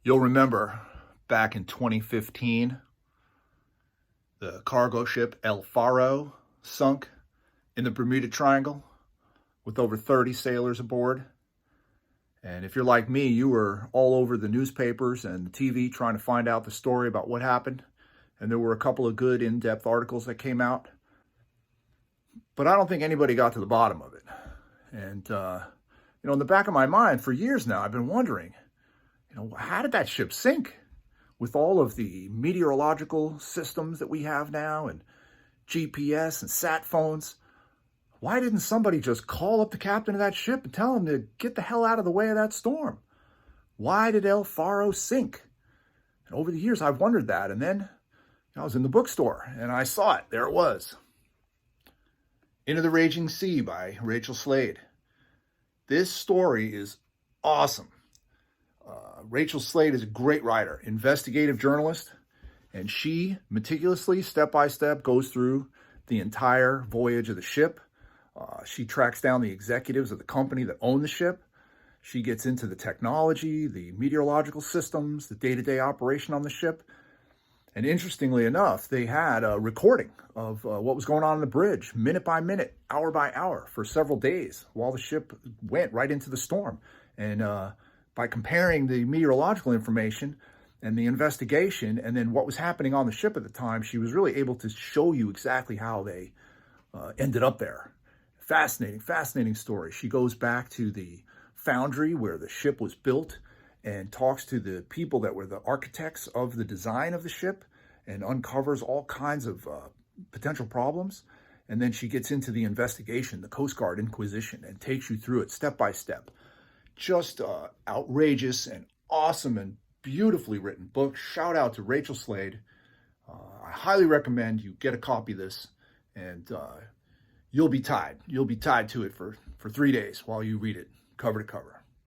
You'll remember back in 2015, the cargo ship El Faro sunk in the Bermuda Triangle with over 30 sailors aboard. And if you're like me, you were all over the newspapers and the TV trying to find out the story about what happened. And there were a couple of good in-depth articles that came out. But I don't think anybody got to the bottom of it. And, in the back of my mind for years now, I've been wondering, how did that ship sink with all of the meteorological systems that we have now and GPS and sat phones? Why didn't somebody just call up the captain of that ship and tell him to get the hell out of the way of that storm? Why did El Faro sink? And over the years, I've wondered that. And then I was in the bookstore and I saw it. There it was. Into the Raging Sea by Rachel Slade. This story is awesome. Rachel Slade is a great writer, investigative journalist, and she meticulously, step by step, goes through the entire voyage of the ship. She tracks down the executives of the company that own the ship. She gets into the technology, the meteorological systems, the day-to-day operation on the ship. And interestingly enough, they had a recording of what was going on the bridge, minute by minute, hour by hour, for several days while the ship went right into the storm. And by comparing the meteorological information and the investigation and then what was happening on the ship at the time, she was really able to show you exactly how they ended up there. Fascinating story. She goes back to the foundry where the ship was built and talks to the people that were the architects of the design of the ship and uncovers all kinds of potential problems. And then she gets into the investigation, the Coast Guard Inquisition, and takes you through it step by step. Just outrageous and awesome and beautifully written book. Shout out to Rachel Slade. I highly recommend you get a copy of this, and you'll be tied. You'll be tied to it for 3 days while you read it cover to cover.